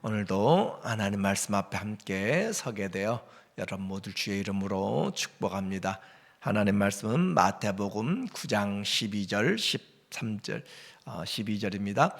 오늘도 하나님 말씀 앞에 함께 서게 되어 여러분 모두 주의 이름으로 축복합니다. 하나님 말씀은 마태복음 9장 12절 13절 12절입니다.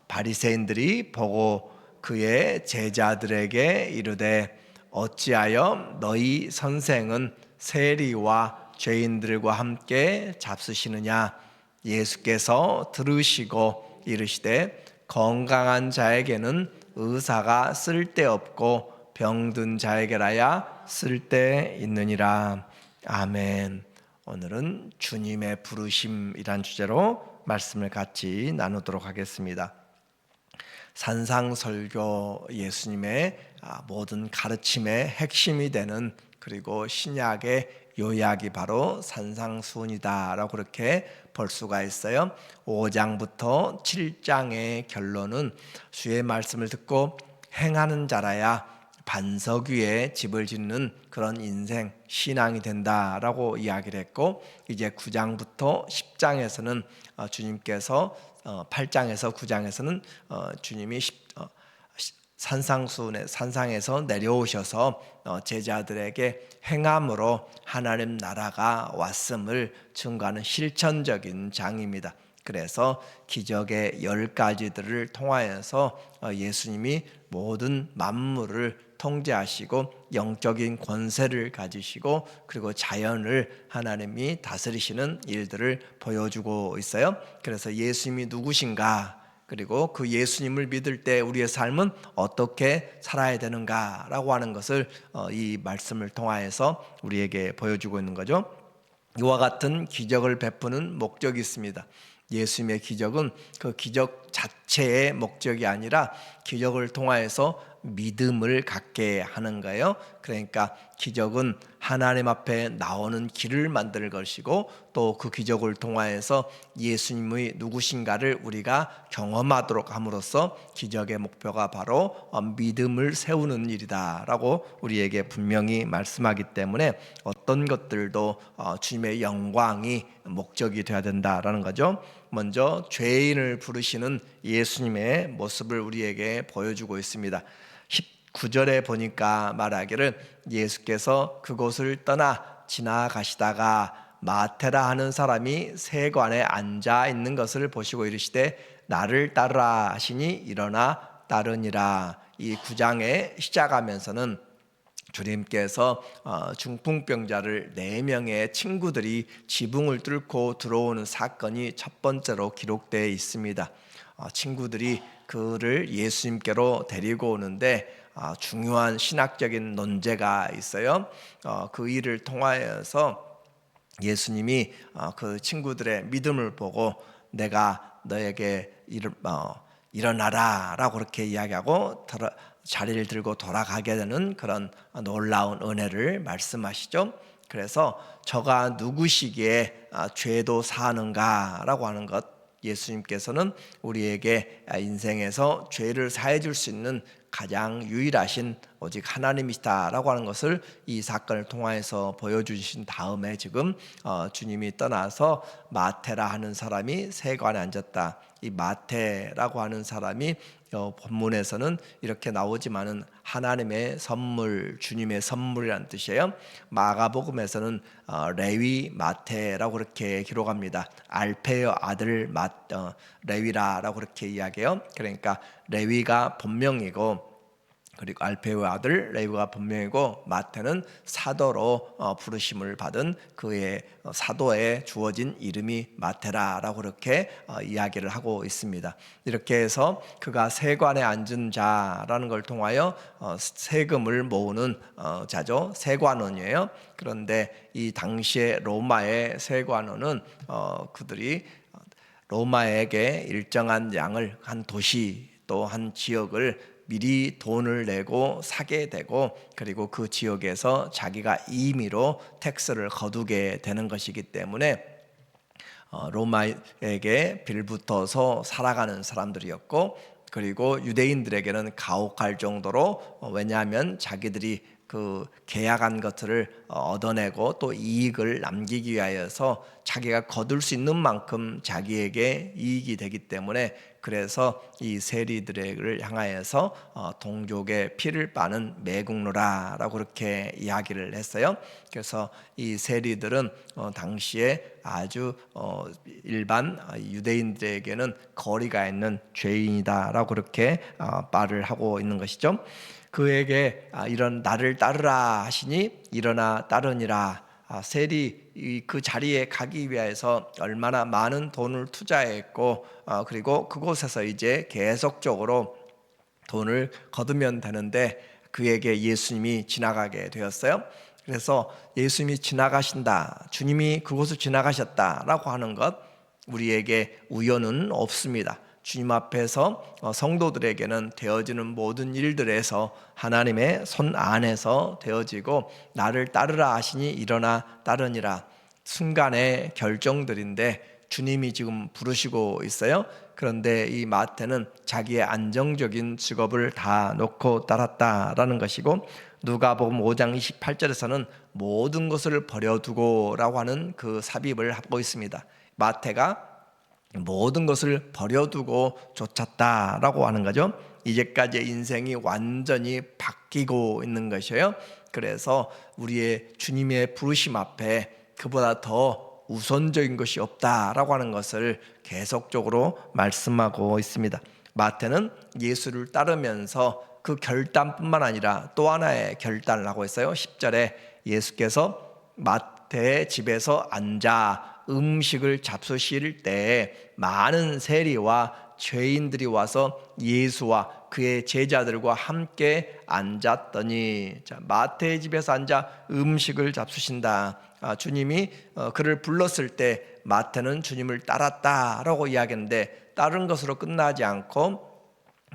바리새인들이 보고 그의 제자들에게 이르되 어찌하여 너희 선생은 세리와 죄인들과 함께 잡수시느냐. 예수께서 들으시고 이르시되 건강한 자에게는 의사가 쓸데없고 병든 자에게라야 쓸데있느니라. 아멘. 오늘은 주님의 부르심이란 주제로 말씀을 같이 나누도록 하겠습니다. 산상설교, 예수님의 모든 가르침의 핵심이 되는, 그리고 신약의 요약이 바로 산상수훈이다라고 그렇게 볼 수가 있어요. 5장부터 7장의 결론은 주의 말씀을 듣고 행하는 자라야 반석 위에 집을 짓는 그런 인생 신앙이 된다라고 이야기를 했고, 이제 9장부터 10장에서는 주님께서 8장에서 9장에서는 주님이 산상에서 내려오셔서 제자들에게 행함으로 하나님 나라가 왔음을 증거하는 실천적인 장입니다. 그래서 기적의 10가지들을 통하여서 예수님이 모든 만물을 통제하시고 영적인 권세를 가지시고, 그리고 자연을 하나님이 다스리시는 일들을 보여주고 있어요. 그래서 예수님이 누구신가, 그리고 그 예수님을 믿을 때 우리의 삶은 어떻게 살아야 되는가라고 하는 것을 이 말씀을 통하여서 우리에게 보여주고 있는 거죠. 이와 같은 기적을 베푸는 목적이 있습니다. 예수님의 기적은 그 기적 자체의 목적이 아니라 기적을 통하여서 믿음을 갖게 하는 거예요. 그러니까 기적은 하나님 앞에 나오는 길을 만들 것이고, 또 그 기적을 통하여서 예수님의 누구신가를 우리가 경험하도록 함으로써 기적의 목표가 바로 믿음을 세우는 일이다라고 우리에게 분명히 말씀하기 때문에 어떤 것들도 주님의 영광이 목적이 되어야 된다라는 거죠. 먼저 죄인을 부르시는 예수님의 모습을 우리에게 보여주고 있습니다. 19절에 보니까 말하기를 예수께서 그곳을 떠나 지나가시다가 마테라 하는 사람이 세관에 앉아 있는 것을 보시고 이르시되 나를 따르라 하시니 일어나 따르니라. 이 9장에 시작하면서는 주님께서 중풍병자를 4명의 친구들이 지붕을 뚫고 들어오는 사건이 첫 번째로 기록되어 있습니다. 친구들이 그를 예수님께로 데리고 오는데 중요한 신학적인 논제가 있어요. 그 일을 통하여서 예수님이 그 친구들의 믿음을 보고 내가 너에게 일어나라 라고 그렇게 이야기하고 자리를 들고 돌아가게 되는 그런 놀라운 은혜를 말씀하시죠. 그래서 저가 누구시기에 죄도 사하는가 라고 하는 것, 예수님께서는 우리에게 인생에서 죄를 사해 줄 수 있는 가장 유일하신 오직 하나님이시다라고 하는 것을 이 사건을 통해서 보여주신 다음에 지금 주님이 떠나서 마테라 하는 사람이 세관에 앉았다. 이 마테라고 하는 사람이 본문에서는 이렇게 나오지만은 하나님의 선물, 주님의 선물이라는 뜻이에요. 마가복음에서는 레위 마테라고 그렇게 기록합니다. 알페의 아들 레위라라고 그렇게 이야기해요. 그러니까 레위가 본명이고, 그리고 알페의 아들 레위가 본명이고, 마태는 사도로 부르심을 받은 그의 사도에 주어진 이름이 마테라라고 그렇게 이야기를 하고 있습니다. 이렇게 해서 그가 세관에 앉은 자라는 걸 통하여 세금을 모으는 자죠. 세관원이에요. 그런데 이 당시에 로마의 세관원은 그들이 로마에게 일정한 양을, 한 도시 또 한 지역을 미리 돈을 내고 사게 되고, 그리고 그 지역에서 자기가 임의로 텍스를 거두게 되는 것이기 때문에 로마에게 빌붙어서 살아가는 사람들이었고, 그리고 유대인들에게는 가혹할 정도로, 왜냐하면 자기들이 그 계약한 것들을 얻어내고 또 이익을 남기기 위하여서 자기가 거둘 수 있는 만큼 자기에게 이익이 되기 때문에 그래서 이 세리들을 향하여서 동족의 피를 빠는 매국노라라고 그렇게 이야기를 했어요. 그래서 이 세리들은 당시에 아주 일반 유대인들에게는 거리가 있는 죄인이다라고 그렇게 말을 하고 있는 것이죠. 그에게 이런 나를 따르라 하시니 일어나 따르니라. 셀이 그 자리에 가기 위해서 얼마나 많은 돈을 투자했고 그리고 그곳에서 이제 계속적으로 돈을 거두면 되는데 그에게 예수님이 지나가게 되었어요. 그래서 예수님이 지나가신다, 주님이 그곳을 지나가셨다라고 하는 것, 우리에게 우연은 없습니다. 주님 앞에서 성도들에게는 되어지는 모든 일들에서 하나님의 손 안에서 되어지고 나를 따르라 하시니 일어나 따르니라, 순간의 결정들인데 주님이 지금 부르시고 있어요. 그런데 이 마태는 자기의 안정적인 직업을 다 놓고 따랐다라는 것이고, 누가복음 5장 28절에서는 모든 것을 버려두고 라고 하는 그 삽입을 하고 있습니다. 마태가 모든 것을 버려두고 쫓았다라고 하는 거죠. 이제까지의 인생이 완전히 바뀌고 있는 것이에요. 그래서 우리의 주님의 부르심 앞에 그보다 더 우선적인 것이 없다라고 하는 것을 계속적으로 말씀하고 있습니다. 마태는 예수를 따르면서 그 결단뿐만 아니라 또 하나의 결단을 하고 있어요. 10절에 예수께서 마태의 집에서 앉아 음식을 잡수실 때에 많은 세리와 죄인들이 와서 예수와 그의 제자들과 함께 앉았더니, 자, 마태의 집에서 앉아 음식을 잡수신다. 주님이 그를 불렀을 때 마태는 주님을 따랐다라고 이야기했는데, 따른 것으로 끝나지 않고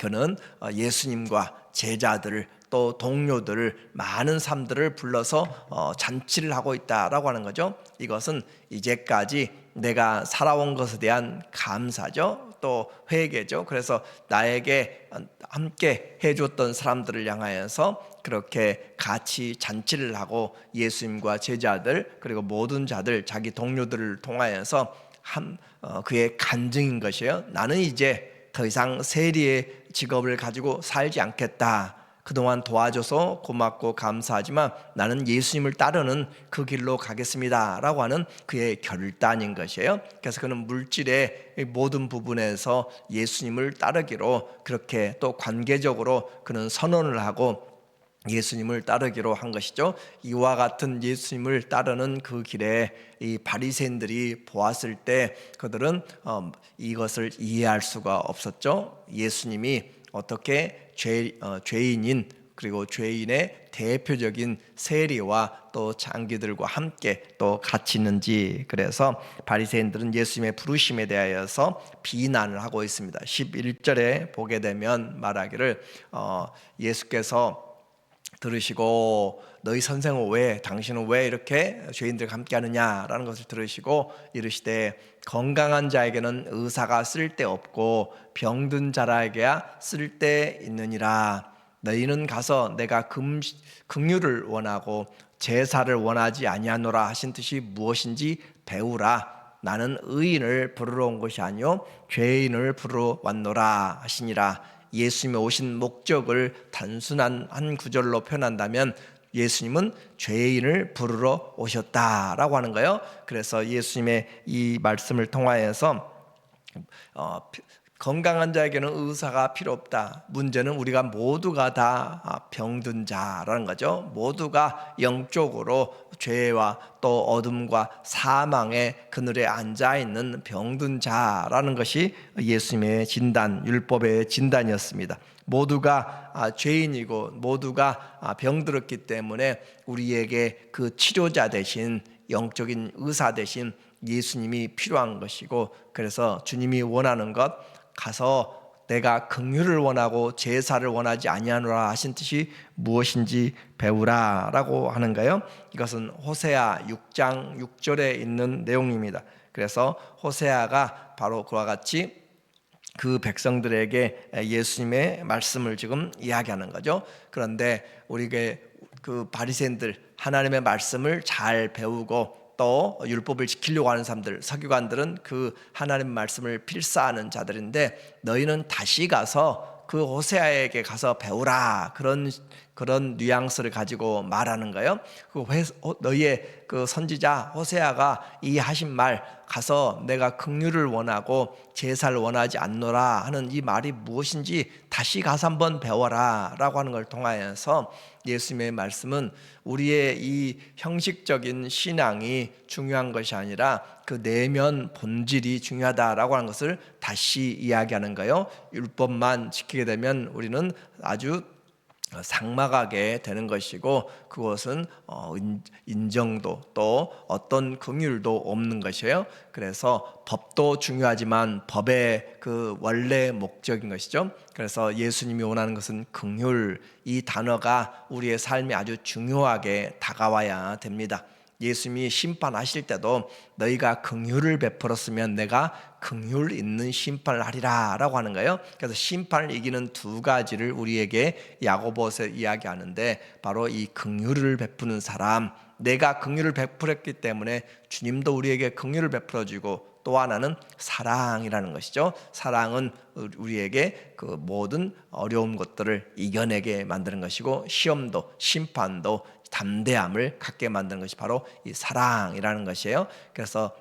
그는 예수님과 제자들 또 동료들을, 많은 사람들을 불러서 잔치를 하고 있다라고 하는 거죠. 이것은 이제까지 내가 살아온 것에 대한 감사죠. 또 회개죠. 그래서 나에게 함께 해줬던 사람들을 향하여서 그렇게 같이 잔치를 하고 예수님과 제자들 그리고 모든 자들, 자기 동료들을 통하여서 그의 간증인 것이에요. 나는 이제 더 이상 세리의 직업을 가지고 살지 않겠다. 그동안 도와줘서 고맙고 감사하지만 나는 예수님을 따르는 그 길로 가겠습니다 라고 하는 그의 결단인 것이에요. 그래서 그는 물질의 모든 부분에서 예수님을 따르기로, 그렇게 또 관계적으로 그는 선언을 하고 예수님을 따르기로 한 것이죠. 이와 같은 예수님을 따르는 그 길에 이 바리새인들이 보았을 때 그들은 이것을 이해할 수가 없었죠. 예수님이 어떻게 죄인인, 그리고 죄인의 대표적인 세리와 또 장기들과 함께 또 같이 있는지. 그래서 바리새인들은 예수님의 부르심에 대하여서 비난을 하고 있습니다. 11절에 보게 되면 말하기를 예수께서 들으시고 너희 선생은 왜, 당신은 왜 이렇게 죄인들과 함께 하느냐라는 것을 들으시고 이르시되 건강한 자에게는 의사가 쓸데없고 병든 자라에게야 쓸데있느니라. 너희는 가서 내가 긍휼을 원하고 제사를 원하지 아니하노라 하신 뜻이 무엇인지 배우라. 나는 의인을 부르러 온 것이 아니요 죄인을 부르러 왔노라 하시니라. 예수님이 오신 목적을 단순한 한 구절로 표현한다면 예수님은 죄인을 부르러 오셨다라고 하는 거예요. 그래서 예수님의 이 말씀을 통하여서 건강한 자에게는 의사가 필요 없다. 문제는 우리가 모두가 다 병든 자라는 거죠. 모두가 영적으로 죄와 또 어둠과 사망의 그늘에 앉아있는 병든 자라는 것이 예수님의 진단, 율법의 진단이었습니다. 모두가 죄인이고 모두가 병들었기 때문에 우리에게 그 치료자 대신, 영적인 의사 대신 예수님이 필요한 것이고, 그래서 주님이 원하는 것, 가서 내가 긍휼을 원하고 제사를 원하지 아니하노라 하신 뜻이 무엇인지 배우라 라고 하는가요? 이것은 호세아 6장 6절에 있는 내용입니다. 그래서 호세아가 바로 그와 같이 그 백성들에게 예수님의 말씀을 지금 이야기하는 거죠. 그런데 우리에게 그 바리새인들, 하나님의 말씀을 잘 배우고 또 율법을 지키려고 하는 사람들, 서기관들은 그 하나님 말씀을 필사하는 자들인데 너희는 다시 가서 그 호세아에게 가서 배우라, 그런 뉘앙스를 가지고 말하는 거예요. 너희의 그 선지자 호세아가 이 하신 말 가서 내가 긍휼을 원하고 제사를 원하지 않노라 하는 이 말이 무엇인지 다시 가서 한번 배워라 라고 하는 걸 통하여서 예수님의 말씀은 우리의 이 형식적인 신앙이 중요한 것이 아니라 그 내면 본질이 중요하다라고 하는 것을 다시 이야기하는 거예요. 율법만 지키게 되면 우리는 아주 삭막하게 되는 것이고 그것은 인정도 또 어떤 긍휼도 없는 것이에요. 그래서 법도 중요하지만 법의 그 원래 목적인 것이죠. 그래서 예수님이 원하는 것은 긍휼, 이 단어가 우리의 삶에 아주 중요하게 다가와야 됩니다. 예수님이 심판하실 때도 너희가 긍휼을 베풀었으면 내가 긍휼 있는 심판을 하리라 라고 하는 거예요. 그래서 심판을 이기는 두 가지를 우리에게 야고보서 이야기하는데 바로 이 긍휼을 베푸는 사람, 내가 긍휼을 베풀었기 때문에 주님도 우리에게 긍휼을 베풀어 주고 또 하나는 사랑이라는 것이죠. 사랑은 우리에게 그 모든 어려운 것들을 이겨내게 만드는 것이고 시험도 심판도 담대함을 갖게 만드는 것이 바로 이 사랑이라는 것이에요. 그래서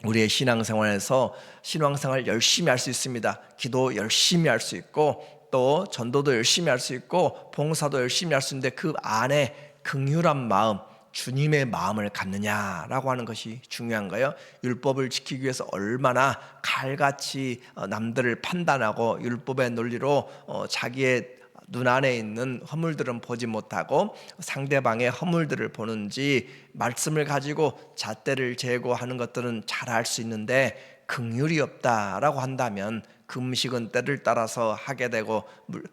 우리의 신앙생활에서 신앙생활 열심히 할 수 있습니다. 기도 열심히 할 수 있고 또 전도도 열심히 할 수 있고 봉사도 열심히 할 수 있는데 그 안에 긍휼한 마음, 주님의 마음을 갖느냐라고 하는 것이 중요한 거예요. 율법을 지키기 위해서 얼마나 칼같이 남들을 판단하고 율법의 논리로 자기의 눈 안에 있는 허물들은 보지 못하고 상대방의 허물들을 보는지 말씀을 가지고 잣대를 제거하는 것들은 잘할 수 있는데 긍휼이 없다라고 한다면 금식은 때를 따라서 하게 되고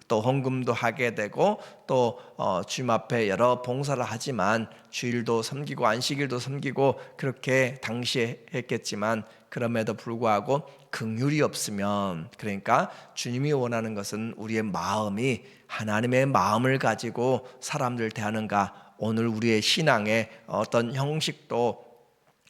또 헌금도 하게 되고 또 주님 앞에 여러 봉사를 하지만 주일도 섬기고 안식일도 섬기고 그렇게 당시에 했겠지만 그럼에도 불구하고 긍휼이 없으면, 그러니까 주님이 원하는 것은 우리의 마음이 하나님의 마음을 가지고 사람들 대하는가. 오늘 우리의 신앙의 어떤 형식도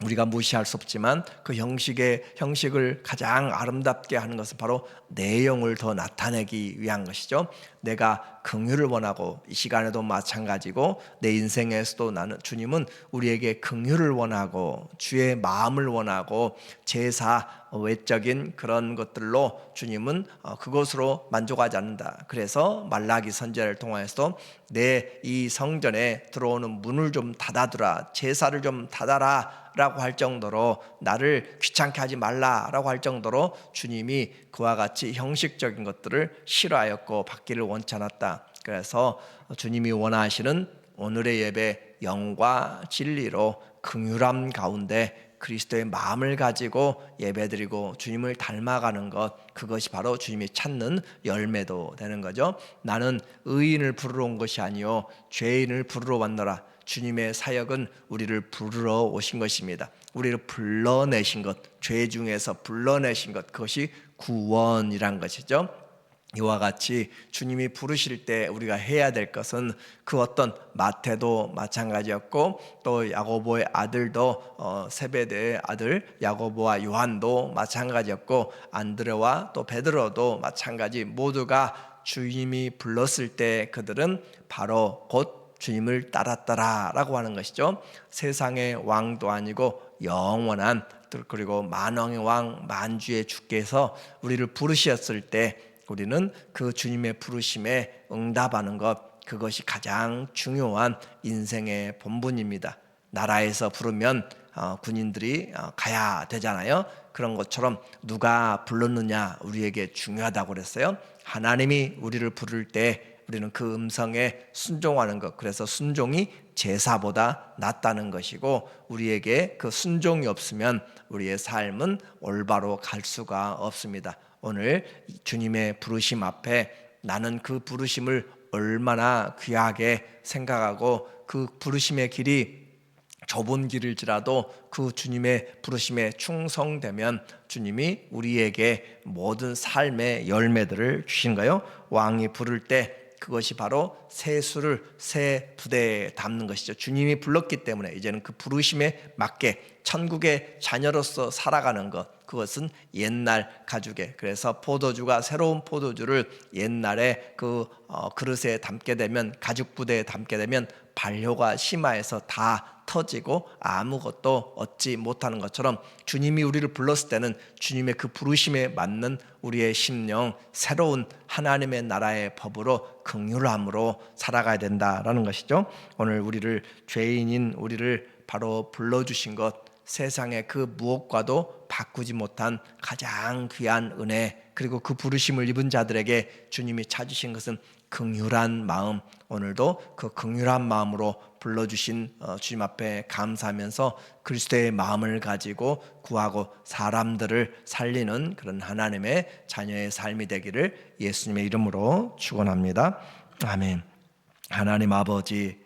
우리가 무시할 수 없지만 그 형식을 가장 아름답게 하는 것은 바로 내용을 더 나타내기 위한 것이죠. 내가 긍휼을 원하고 이 시간에도 마찬가지고 내 인생에서도 나는 주님은 우리에게 긍휼을 원하고 주의 마음을 원하고 제사 외적인 그런 것들로 주님은 그것으로 만족하지 않는다. 그래서 말라기 선지자를 통하여서 내 이 성전에 들어오는 문을 좀 닫아두라, 제사를 좀 닫아라 라고 할 정도로, 나를 귀찮게 하지 말라라고 할 정도로 주님이 그와 같이 형식적인 것들을 싫어하였고 받기를 원치 않았다. 그래서 주님이 원하시는 오늘의 예배 영과 진리로 긍휼함 가운데 그리스도의 마음을 가지고 예배드리고 주님을 닮아가는 것, 그것이 바로 주님이 찾는 열매도 되는 거죠. 나는 의인을 부르러 온 것이 아니요 죄인을 부르러 왔노라. 주님의 사역은 우리를 부르러 오신 것입니다. 우리를 불러내신 것, 죄 중에서 불러내신 것, 그것이 구원이란 것이죠. 이와 같이 주님이 부르실 때 우리가 해야 될 것은 그 어떤 마태도 마찬가지였고 또 야고보의 아들도 세베대의 아들 야고보와 요한도 마찬가지였고 안드레와 또 베드로도 마찬가지, 모두가 주님이 불렀을 때 그들은 바로 곧 주님을 따랐더라라고 하는 것이죠. 세상의 왕도 아니고 영원한, 그리고 만왕의 왕 만주의 주께서 우리를 부르셨을 때 우리는 그 주님의 부르심에 응답하는 것, 그것이 가장 중요한 인생의 본분입니다. 나라에서 부르면 군인들이 가야 되잖아요. 그런 것처럼 누가 불렀느냐 우리에게 중요하다고 그랬어요. 하나님이 우리를 부를 때 우리는 그 음성에 순종하는 것, 그래서 순종이 제사보다 낫다는 것이고 우리에게 그 순종이 없으면 우리의 삶은 올바로 갈 수가 없습니다. 오늘 주님의 부르심 앞에 나는 그 부르심을 얼마나 귀하게 생각하고 그 부르심의 길이 좁은 길일지라도 그 주님의 부르심에 충성되면 주님이 우리에게 모든 삶의 열매들을 주신 거예요. 왕이 부를 때 그것이 바로 새 술을 새 부대에 담는 것이죠. 주님이 불렀기 때문에 이제는 그 부르심에 맞게 천국의 자녀로서 살아가는 것, 그것은 옛날 가죽에, 그래서 포도주가 새로운 포도주를 옛날에 그 그릇에 담게 되면, 가죽 부대에 담게 되면 발효가 심화해서 다 터지고 아무것도 얻지 못하는 것처럼, 주님이 우리를 불렀을 때는 주님의 그 부르심에 맞는 우리의 심령, 새로운 하나님의 나라의 법으로 긍휼함으로 살아가야 된다라는 것이죠. 오늘 우리를, 죄인인 우리를 바로 불러주신 것, 세상의 그 무엇과도 바꾸지 못한 가장 귀한 은혜, 그리고 그 부르심을 입은 자들에게 주님이 찾으신 것은 긍휼한 마음, 오늘도 그 긍휼한 마음으로 불러주신 주님 앞에 감사하면서 그리스도의 마음을 가지고 구하고 사람들을 살리는 그런 하나님의 자녀의 삶이 되기를 예수님의 이름으로 축원합니다. 아멘. 하나님 아버지,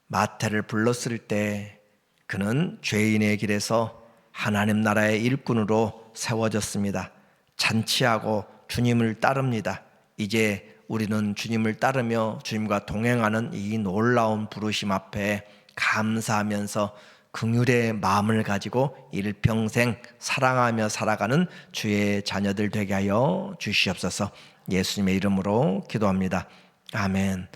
마태를 불렀을 때 그는 죄인의 길에서 하나님 나라의 일꾼으로 세워졌습니다. 잔치하고 주님을 따릅니다. 이제 우리는 주님을 따르며 주님과 동행하는 이 놀라운 부르심 앞에 감사하면서 긍휼의 마음을 가지고 일평생 사랑하며 살아가는 주의 자녀들 되게 하여 주시옵소서. 예수님의 이름으로 기도합니다. 아멘.